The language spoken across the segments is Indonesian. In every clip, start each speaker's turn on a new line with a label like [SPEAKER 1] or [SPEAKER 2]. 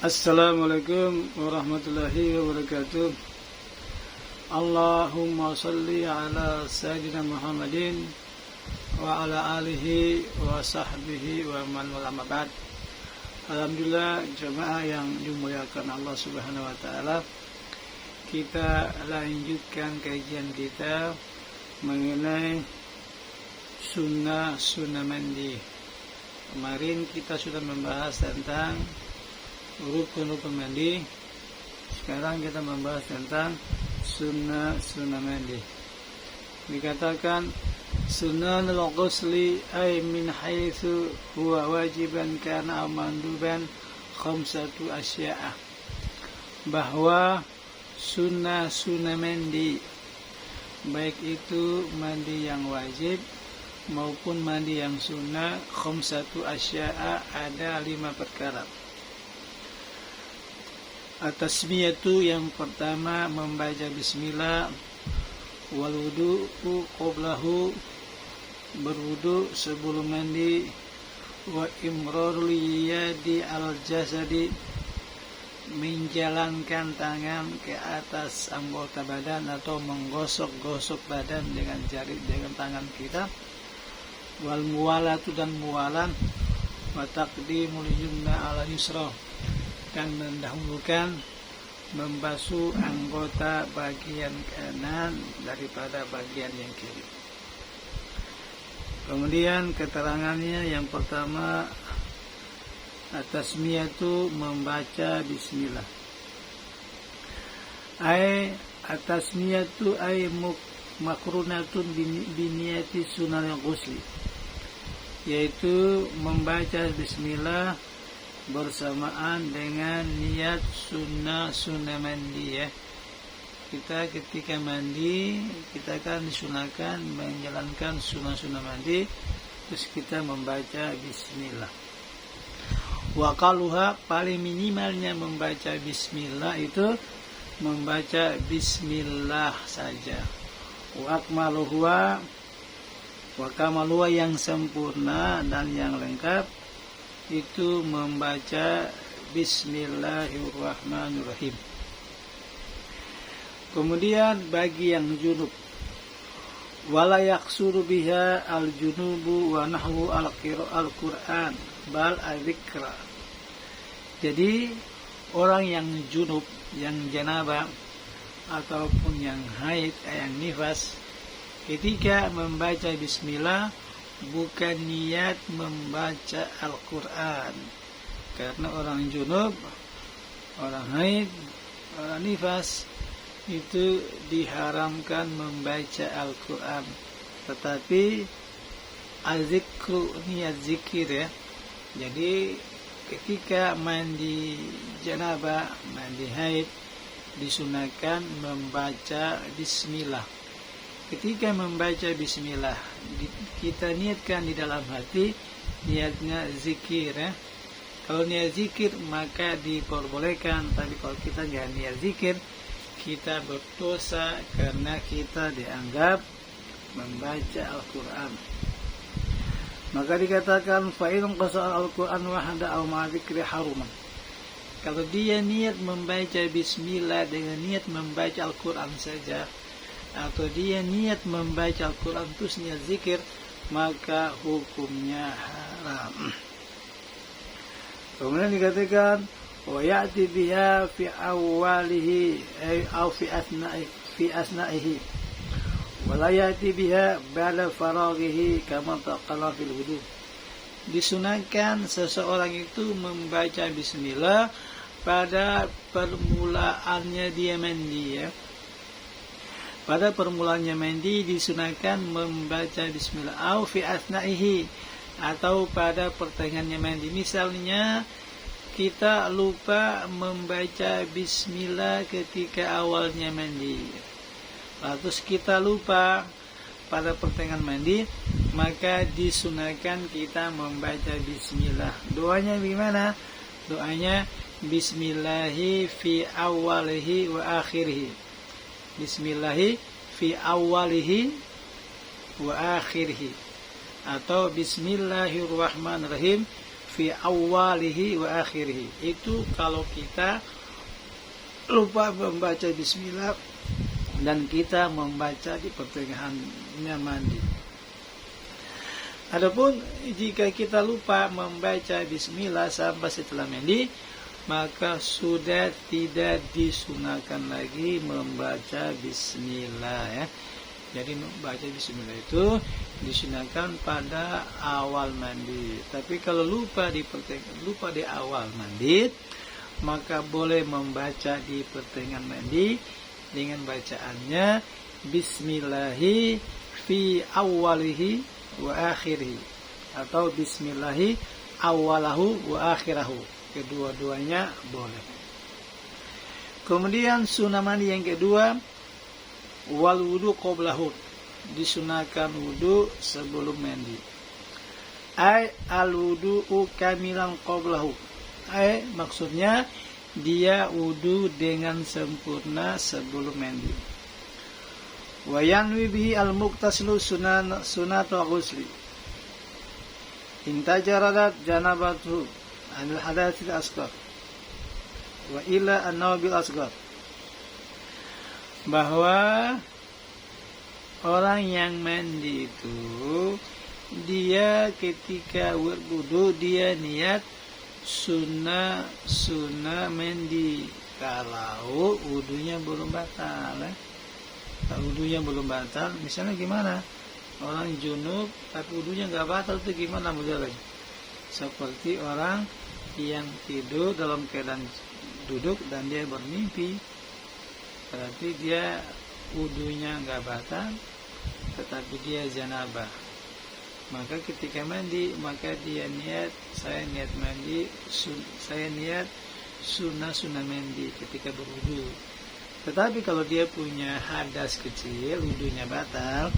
[SPEAKER 1] Assalamualaikum warahmatullahi wabarakatuh. Allahumma salli ala Sayyidina Muhammadin wa ala alihi wa sahbihi wa man wala ba'd. Alhamdulillah, jemaah yang dimuliakan Allah Subhanahu wa taala. Kita lanjutkan kajian kita mengenai sunnah mandi. Kemarin kita sudah membahas tentang rukun mandi. Sekarang kita membahas tentang sunnah mandi. Dikatakan sunnahul ghusli ay min haitsu huwa wajiban kana aw manduban khamsatu asya'a, bahwa sunnah mandi, baik itu mandi yang wajib maupun mandi yang sunnah, khamsatu asya'a, ada 5 perkara. At-tasmiyatu, yang pertama membaca bismillah, wal wudu'u qablahu, berwudu sebelum mandi, wa imrarul yadi al jasadi, menjalankan tangan ke atas anggota badan atau menggosok-gosok badan dengan jari dengan tangan kita, wal muwalatu, dan muwalan, wa taqdimul yumna ala yusra, dan mendahulukan membasuh anggota bagian kanan daripada bagian yang kiri. Kemudian keterangannya, yang pertama at-tasmiyatu, membaca bismillah. At-tasmiyatu ay makrunatun biniyati sunnah ghusli, yaitu membaca bismillah bersamaan dengan niat sunnah mandi, ya. Kita ketika mandi, kita kan disunahkan menjalankan sunnah mandi, terus kita membaca bismillah. Waqaluha, paling minimalnya membaca bismillah itu membaca bismillah saja. Wa kamaluha, yang sempurna dan yang lengkap itu membaca bismillahirrahmanirrahim. Kemudian bagi yang junub, wala yaksuru biha al-junubu wa nahwu al-Qur'an bal al-dhikra. Jadi orang yang junub, yang janabah ataupun yang haid, yang nifas, ketika membaca bismillah bukan niat membaca Al-Quran, karena orang junub, orang haid, orang nifas itu diharamkan membaca Al-Quran. Tetapi az-zikru, niat zikir, ya. Jadi ketika mandi janabah, mandi haid, disunahkan membaca bismillah. Ketika membaca bismillah, kita niatkan di dalam hati, niatnya zikir, ya. Kalau niat zikir maka diperbolehkan, tapi kalau kita nggak niat zikir, kita berdosa karena kita dianggap membaca Al-Quran. Maka dikatakan fa'ilun qasal Al-Quran wahda aw ma'a dzikri haruman. Kalau dia niat membaca bismillah dengan niat membaca Al-Quran saja, atau dia niat membaca Al-Quran terus niat zikir, maka hukumnya haram. Kemudian dikatakan wa ya'ti biha fi awwalihi aw fi asna'ihi wa la ya'ti biha ba'da faraghihi kama taqala fil wudu. Disunahkan seseorang itu membaca bismillah pada permulaannya dia mandi, ya. Pada permulaannya mandi disunahkan membaca bismillah, au fi asna'ihi, atau pada pertengahannya mandi. Misalnya kita lupa membaca bismillah ketika awalnya mandi, lalu kita lupa pada pertengahan mandi, maka disunahkan kita membaca bismillah. Doanya gimana? Doanya bismillahi fi awalihi wa akhirihi. Bismillahi fi awalihi wa akhirihi, atau bismillahirrahmanirrahim fi fi awwalihi wa akhirih. Itu kalau kita lupa membaca bismillah dan kita membaca di pertengahannya mandi. Adapun jika kita lupa membaca bismillah sampai setelah mandi, maka sudah tidak disunahkan lagi membaca bismillah ya. Jadi membaca bismillah itu disunahkan pada awal mandi. Tapi kalau lupa di awal mandi, maka boleh membaca di pertengahan mandi dengan bacaannya bismillahi fi awwalihi wa akhirih, atau bismillahi awwalahu wa akhirahu. Kedua-duanya boleh. Kemudian sunnah mandi yang kedua, wal wudu qablahu, disunahkan wudu sebelum mandi. Ai al wudu'u kamilan qablahu, ai maksudnya dia wudu dengan sempurna sebelum mandi. Wa yanwi bihi al-muqtasilu sunnatul ghusli in tajaradat janabatu anil hadatsil asghar wa ila an-nawabil asghar, bahwa orang yang mandi itu dia ketika berwudu dia niat sunnah mandi kalau wudunya belum batal ya. Kalau wudunya belum batal, misalnya gimana? Orang junub tapi wudunya nggak batal, itu gimana modelnya? Seperti orang yang tidur dalam keadaan duduk dan dia bermimpi, berarti dia wudunya nggak batal, tetapi dia janabah. Maka ketika mandi, maka dia niat, saya niat mandi, saya niat sunnah mandi ketika berwudu. Tetapi kalau dia punya hadas kecil, wudunya batal,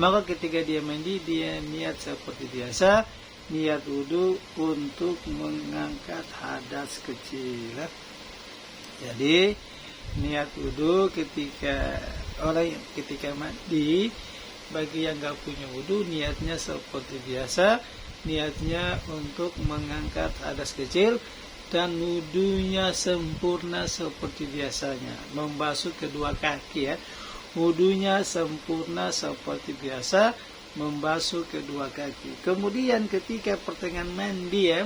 [SPEAKER 1] maka ketika dia mandi, dia niat seperti biasa, niat wudu untuk mengangkat hadas kecil. Jadi niat wudu ketika mandi, bagi yang nggak punya wudu, niatnya seperti biasa, niatnya untuk mengangkat hadas kecil, dan wudunya sempurna seperti biasanya, membasuh kedua kaki ya. Wudunya sempurna seperti biasa, membasuh kedua kaki. Kemudian ketika pertengahan mandi ya,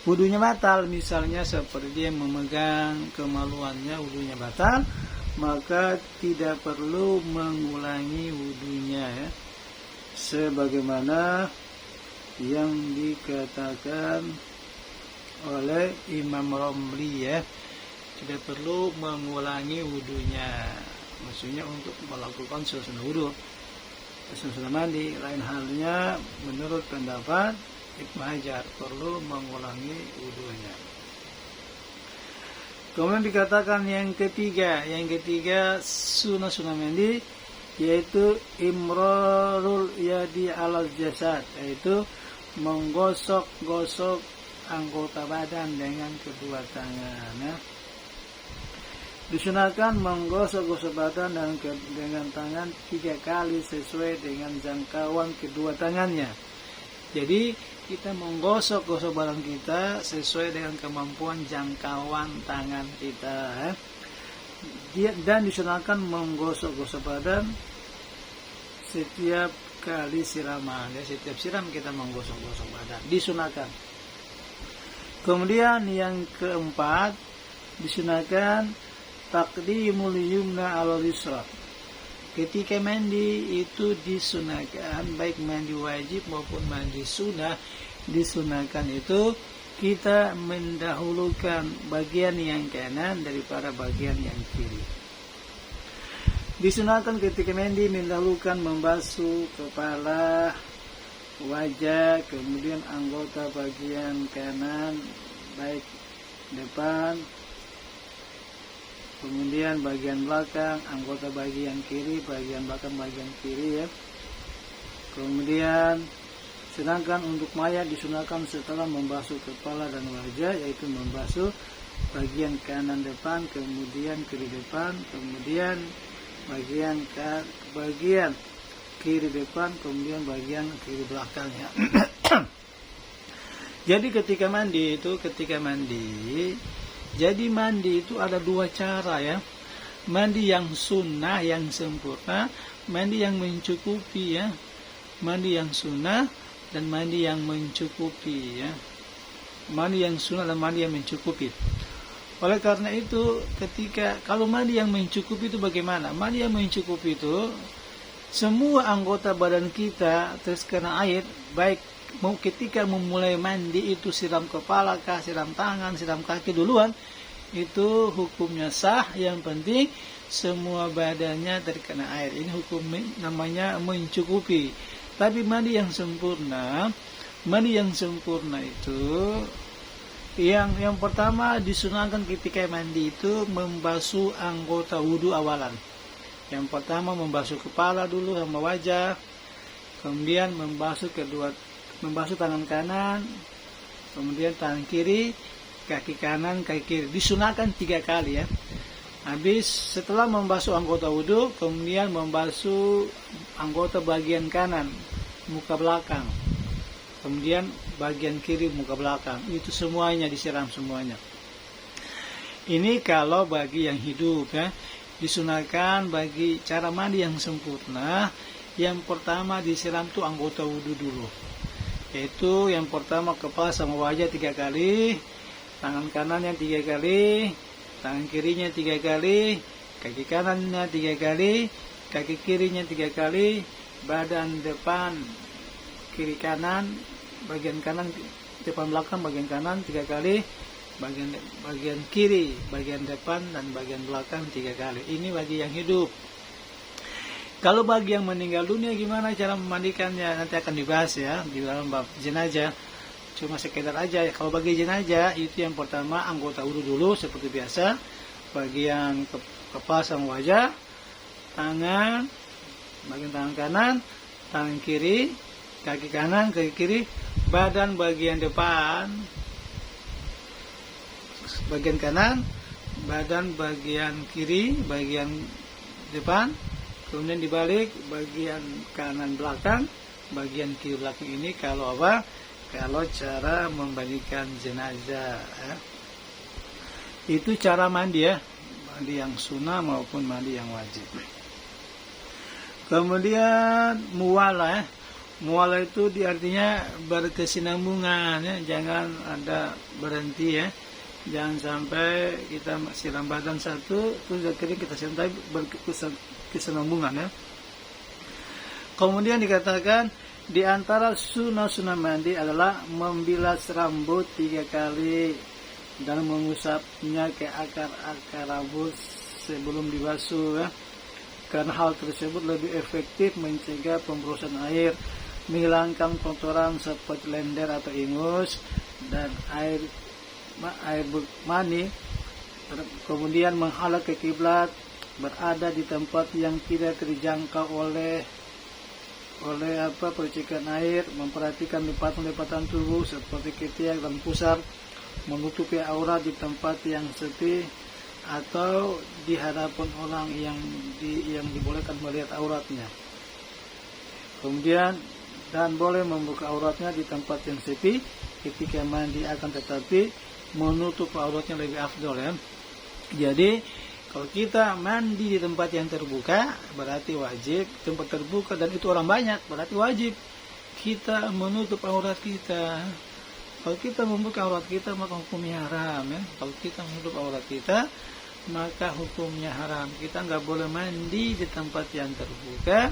[SPEAKER 1] wudunya batal, misalnya seperti dia memegang kemaluannya, wudunya batal, maka tidak perlu mengulangi wudunya ya. Sebagaimana yang dikatakan oleh Imam Romli ya, tidak perlu mengulangi wudunya, maksudnya untuk melakukan sunnah wudu, sunnah mandi. Lain halnya menurut pendapat Ibnu Hajar, perlu mengulangi wudunya. Kemudian dikatakan yang ketiga sunnah mandi, yaitu imrarul yadi alal jasad, yaitu menggosok-gosok anggota badan dengan kedua tangan ya. Disunahkan menggosok-gosok badan dengan tangan 3 kali sesuai dengan jangkauan kedua tangannya. Jadi kita menggosok-gosok badan kita sesuai dengan kemampuan jangkauan tangan kita ya. Dan disunahkan menggosok-gosok badan setiap kali siraman ya. Setiap siram kita menggosok-gosok badan, disunahkan. Kemudian yang keempat, disunahkan taqdimul yumna ala yusra. Ketika mandi itu disunahkan, baik mandi wajib maupun mandi sunnah, disunahkan itu kita mendahulukan bagian yang kanan daripada bagian yang kiri. Disunahkan ketika mandi mendahulukan membasuh kepala, wajah, kemudian anggota bagian kanan, baik depan, kemudian bagian belakang, anggota bagian kiri, bagian belakang, bagian kiri ya. Kemudian sedangkan untuk mayat disunahkan setelah membasuh kepala dan wajah, yaitu membasuh bagian kanan depan, kemudian kiri depan, kemudian bagian kiri depan, kemudian bagian kiri belakangnya. Jadi ketika mandi, jadi mandi itu ada dua cara ya. Mandi yang sunnah, yang sempurna, mandi yang mencukupi ya. Mandi yang sunnah dan mandi yang mencukupi ya. Mandi yang sunnah dan mandi yang mencukupi. Oleh karena itu, kalau mandi yang mencukupi itu bagaimana? Mandi yang mencukupi itu semua anggota badan kita terkena air, baik ketika memulai mandi itu siram kepala kah, siram tangan, siram kaki duluan, itu hukumnya sah. Yang penting semua badannya terkena air. Ini hukum namanya mencukupi. Tapi mandi yang sempurna itu yang pertama disunahkan ketika mandi itu membasuh anggota wudu awalan. Yang pertama membasuh kepala dulu sama wajah, kemudian membasuh tangan kanan, kemudian tangan kiri, kaki kanan, kaki kiri. Disunahkan 3 kali ya. Habis setelah membasuh anggota wudu, kemudian membasuh anggota bagian kanan, muka belakang. Kemudian bagian kiri, muka belakang. Itu semuanya disiram semuanya. Ini kalau bagi yang hidup ya. Disunahkan bagi cara mandi yang sempurna, yang pertama disiram tuh anggota wudu dulu. Yaitu yang pertama kepala sama wajah 3 kali, tangan kanannya 3 kali, tangan kirinya 3 kali, kaki kanannya 3 kali, kaki kirinya 3 kali, badan depan, kiri kanan, bagian kanan, depan belakang, bagian kanan 3 kali, bagian kiri, bagian depan, dan bagian belakang 3 kali. Ini bagi yang hidup. Kalau bagi yang meninggal dunia gimana cara memandikannya, nanti akan dibahas ya di dalam bab jenazah. Cuma sekedar aja. Kalau bagi jenazah itu yang pertama anggota wudu dulu seperti biasa. Bagian kepala sama wajah, tangan, bagian tangan kanan, tangan kiri, kaki kanan, kaki kiri, badan bagian depan, bagian kanan, badan bagian kiri, bagian depan, kemudian dibalik bagian kanan belakang, bagian kiri belakang. Ini kalau apa? Kalau cara membandikan jenazah ya. Itu cara mandi ya, mandi yang sunnah maupun mandi yang wajib. Kemudian muwala ya. Muwala itu artinya berkesinambungan ya, jangan ada berhenti ya. Jangan sampai kita siram badan satu terus akhirnya kita siram, tapi berkesinambungan ya. Kemudian dikatakan di antara sunnah mandi adalah membilas rambut 3 kali dan mengusapnya ke akar-akar rambut sebelum dibasuh ya. Karena hal tersebut lebih efektif mencegah pemborosan air, menghilangkan kotoran seperti lender atau ingus dan air mani. Kemudian menghadap ke kiblat, berada di tempat yang tidak terjangkau oleh percikan air, memperhatikan lipatan-lipatan tubuh seperti ketiak dan pusar, menutupi aurat di tempat yang sepi atau di hadapan orang yang dibolehkan melihat auratnya. Kemudian dan boleh membuka auratnya di tempat yang sepi ketika mandi, akan tetapi menutup auratnya lebih afdol ya. Jadi kalau kita mandi di tempat yang terbuka berarti wajib, tempat terbuka dan itu orang banyak berarti wajib kita menutup aurat kita. Kalau kita membuka aurat kita maka hukumnya haram ya. Kalau kita menutup aurat kita maka hukumnya haram. Kita nggak boleh mandi di tempat yang terbuka,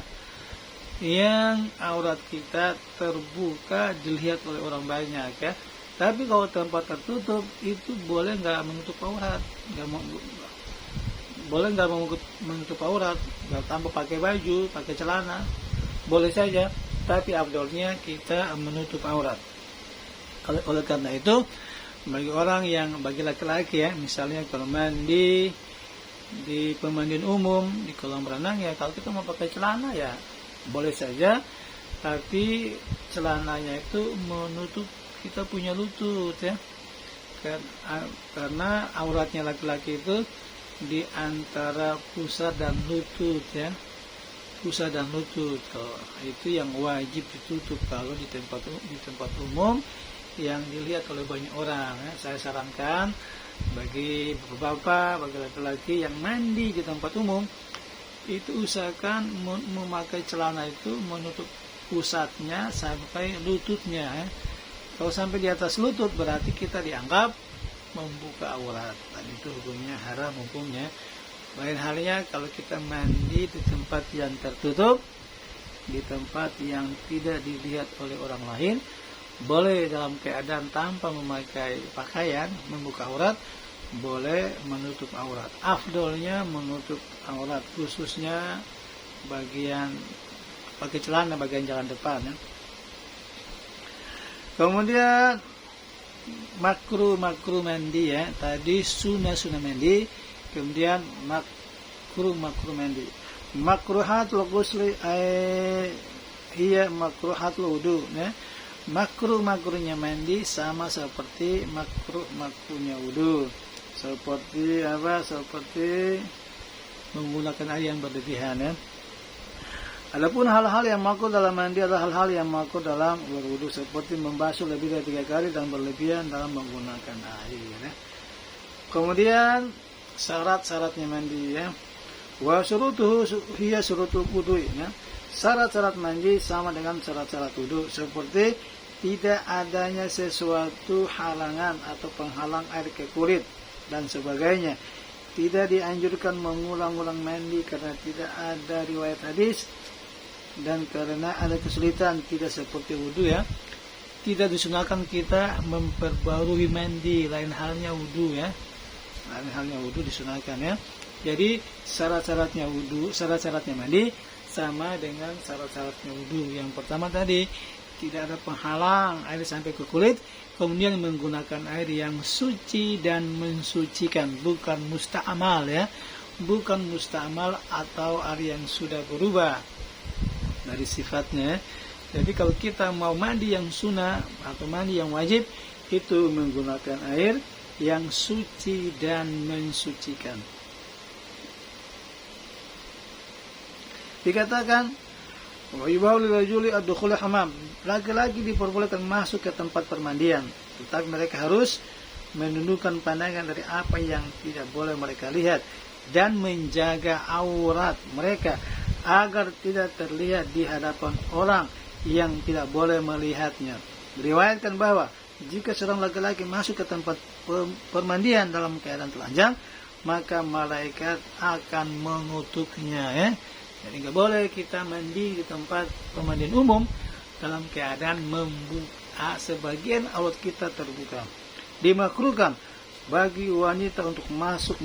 [SPEAKER 1] yang aurat kita terbuka dilihat oleh orang banyak ya. Tapi kalau tempat tertutup itu boleh nggak menutup aurat, boleh nggak menutup aurat, nggak tanpa pakai baju, pakai celana, boleh saja. Tapi abdolnya kita menutup aurat. Oleh karena itu, bagi laki-laki ya, misalnya kalau mandi di pemandian umum, di kolam renang ya, kalau kita mau pakai celana ya boleh saja. Tapi celananya itu menutup kita punya lutut ya. Karena auratnya laki-laki itu di antara pusar dan lutut ya, pusar dan lutut. Itu yang wajib ditutup kalau di tempat umum yang dilihat oleh banyak orang. Saya sarankan bagi bapak-bapak, bagi laki-laki yang mandi di tempat umum, itu usahakan memakai celana itu menutup pusatnya sampai lututnya. Kalau sampai di atas lutut berarti kita dianggap membuka aurat, dan itu hukumnya haram hukumnya. Lain halnya kalau kita mandi di tempat yang tertutup, di tempat yang tidak dilihat oleh orang lain, boleh dalam keadaan tanpa memakai pakaian membuka aurat, boleh menutup aurat. Afdolnya menutup aurat, khususnya bagian pakai celana bagian jalan depan. Kemudian makruh mandi tadi sunnah mandi, kemudian makruh mandi. Makruhatul ghusli hiya makruhatul wudu. Makruhnya mandi sama seperti makruhnya wudu. Seperti apa? Seperti menggunakan air yang berlebihan. Adapun hal-hal yang makruh dalam mandi adalah hal-hal yang makruh dalam berwudu, seperti membasuh lebih dari 3 kali dan berlebihan dalam menggunakan air. Kemudian syarat-syaratnya mandi Wa syurutuhu hiya syurutul wudu. Syarat-syarat mandi sama dengan syarat-syarat wudu, seperti tidak adanya sesuatu halangan atau penghalang air ke kulit dan sebagainya. Tidak dianjurkan mengulang-ulang mandi karena tidak ada riwayat hadis dan karena ada kesulitan, tidak seperti wudu Tidak disunahkan kita memperbarui mandi, lain halnya wudu Lain halnya wudu disunahkan Jadi syarat-syaratnya wudu, syarat-syaratnya mandi sama dengan syarat-syaratnya wudu. Yang pertama tadi, tidak ada penghalang air sampai ke kulit, kemudian menggunakan air yang suci dan mensucikan, bukan musta'mal bukan musta'mal atau air yang sudah berubah dari sifatnya. Jadi kalau kita mau mandi yang sunnah atau mandi yang wajib, itu menggunakan air yang suci dan mensucikan. Dikatakan wa yubahu lirajuli ad-dukhul hammam, laki-laki diperbolehkan masuk ke tempat permandian, tetapi mereka harus menundukkan pandangan dari apa yang tidak boleh mereka lihat dan menjaga aurat mereka agar tidak terlihat di hadapan orang yang tidak boleh melihatnya. Diriwayatkan bahwa jika seorang laki-laki masuk ke tempat permandian dalam keadaan telanjang, maka malaikat akan mengutuknya. Jadi nggak boleh kita mandi di tempat pemandian umum dalam keadaan membuka sebagian aurat kita terbuka. Dimakruhkan bagi wanita untuk masuk